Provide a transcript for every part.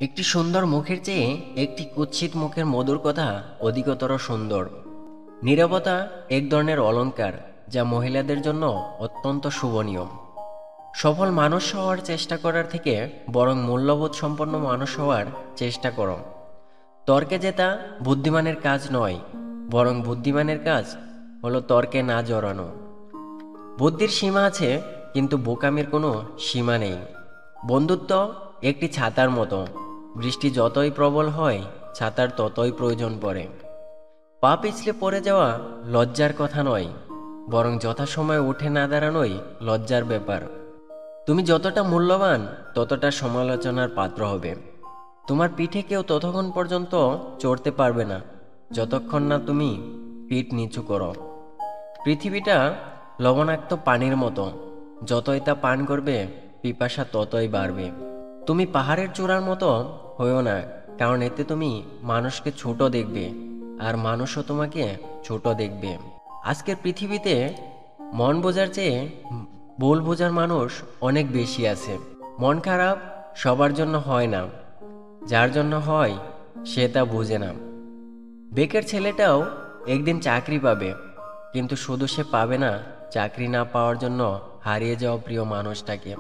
একটি সুন্দর মুখের চেয়ে একটি কুৎসিত মুখের মধুর কথা অধিকতর সুন্দর। নীরবতা এক ধরনের অলংকার, যা মহিলাদের জন্য অত্যন্ত শুভনীয়। সফল মানুষ হওয়ার চেষ্টা করার থেকে বরং মূল্যবোধ সম্পন্ন মানুষ হওয়ার চেষ্টা করো। তর্কে জেতা বুদ্ধিমানের কাজ নয়, বরং বুদ্ধিমানের কাজ হলো তর্কে না জড়ানো। বুদ্ধির সীমা আছে, কিন্তু বোকামির কোনো সীমা নেই। বন্ধুত্ব একটি ছাতার মতো, বৃষ্টি যতই প্রবল হয় ছাতার ততই প্রয়োজন পড়ে। পা পিছলে পড়ে যাওয়া লজ্জার কথা নয়, বরং যথাসময়ে উঠে না দাঁড়ানোই লজ্জার ব্যাপার। তুমি যতটা মূল্যবান ততটা সমালোচনার পাত্র হবে। তোমার পিঠে কেউ ততক্ষণ পর্যন্ত চড়তে পারবে না যতক্ষণ না তুমি পিঠ নিচু করো। পৃথিবীটা লবণাক্ত পানির মতো, যতই তা পান করবে পিপাসা ততই বাড়বে। তুমি পাহাড়ের চূড়ার মতো হয়েও না, কারণ এতে তুমি মানুষকে ছোট দেখবে, আর মানুষও তোমাকে ছোট দেখবে। আজকের পৃথিবীতে মন বোঝার চেয়ে ভুল বোঝার মানুষ অনেক বেশি আছে। মন খারাপ সবার জন্য হয় না, যার জন্য হয় সে তা বুঝে না। বেকার ছেলেটাও একদিন চাকরি পাবে, কিন্তু শুধু সে পাবে না চাকরি না পাওয়ার জন্য হারিয়ে যাওয়া প্রিয় মানুষটাকে।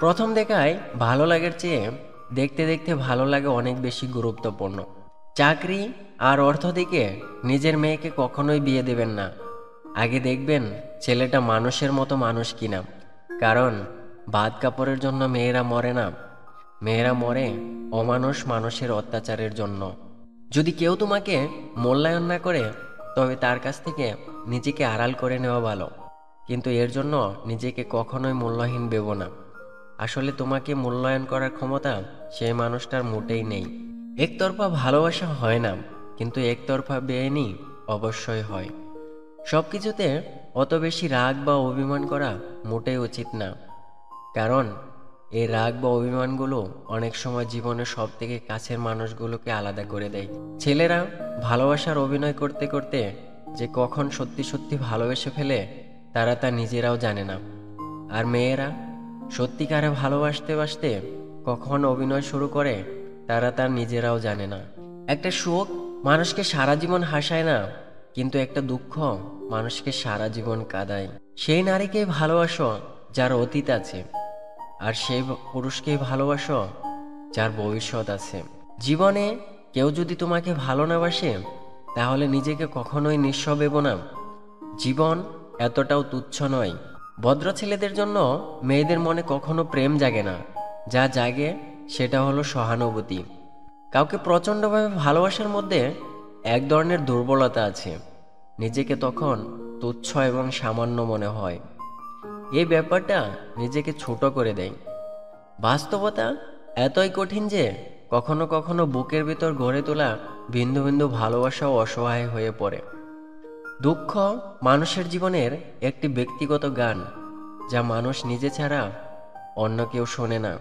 প্রথম দেখায় ভালো লাগার চেয়ে দেখতে দেখতে ভালো লাগে অনেক বেশি গুরুত্বপূর্ণ। চাকরি আর অর্থ দিকে নিজের মেয়েকে কখনোই বিয়ে দেবেন না। আগে দেখবেন ছেলেটা মানুষের মতো মানুষ কিনা, কারণ ভাত কাপড়ের জন্য মেয়েরা মরে না, মেয়েরা মরে অমানুষ মানুষের অত্যাচারের জন্য। যদি কেউ তোমাকে মূল্যায়ন না করে, তবে তার কাছ থেকে নিজেকে আড়াল করে নেওয়া ভালো, কিন্তু এর জন্য নিজেকে কখনোই মূল্যহীন ভেবো না। আসলে তোমাকে মূল্যায়ন করার ক্ষমতা সেই মানুষটার মোটেই নেই। একতরফা ভালোবাসা হয় না, কিন্তু একতরফা বেআইনি অবশ্যই হয়। সব কিছুতে অত বেশি রাগ বা অভিমান করা মোটেই উচিত না, কারণ এই রাগ বা অভিমানগুলো অনেক সময় জীবনের সব থেকে কাছের মানুষগুলোকে আলাদা করে দেয়। ছেলেরা ভালোবাসার অভিনয় করতে করতে যে কখন সত্যি সত্যি ভালোবেসে ফেলে তারা তা নিজেরাও জানে না। আর মেয়েরা সত্যিকারে ভালোবাসতে বাসতে কখন অভিনয় শুরু করে তারা তার নিজেরাও জানে না। একটা সুখ মানুষকে সারা জীবন হাসায় না, কিন্তু একটা দুঃখ মানুষকে সারা জীবন কাঁদায়। সেই নারীকেই ভালোবাসো যার অতীত আছে, আর সেই পুরুষকেই ভালোবাসো যার ভবিষ্যৎ আছে। জীবনে কেউ যদি তোমাকে ভালো না বাসে, তাহলে নিজেকে কখনোই নিঃস্ব ভেবো না। জীবন এতটাও তুচ্ছ নয়। ভদ্র ছেলেদের জন্য মেয়েদের মনে কখনো প্রেম জাগে না, যা জাগে সেটা হলো সহানুভূতি। কাউকে প্রচণ্ডভাবে ভালোবাসার মধ্যে এক ধরনের দুর্বলতা আছে, নিজেকে তখন তুচ্ছ এবং সামান্য মনে হয়। এই ব্যাপারটা নিজেকে ছোট করে দেয়। বাস্তবতা এতই কঠিন যে কখনো কখনো বুকের ভিতর গড়ে তোলা বিন্দু বিন্দু ভালোবাসাও অসহায় হয়ে পড়ে। দুঃখ মানুষের জীবনের একটি ব্যক্তিগত গান, যা মানুষ নিজে ছাড়া অন্য কেউ শোনে না।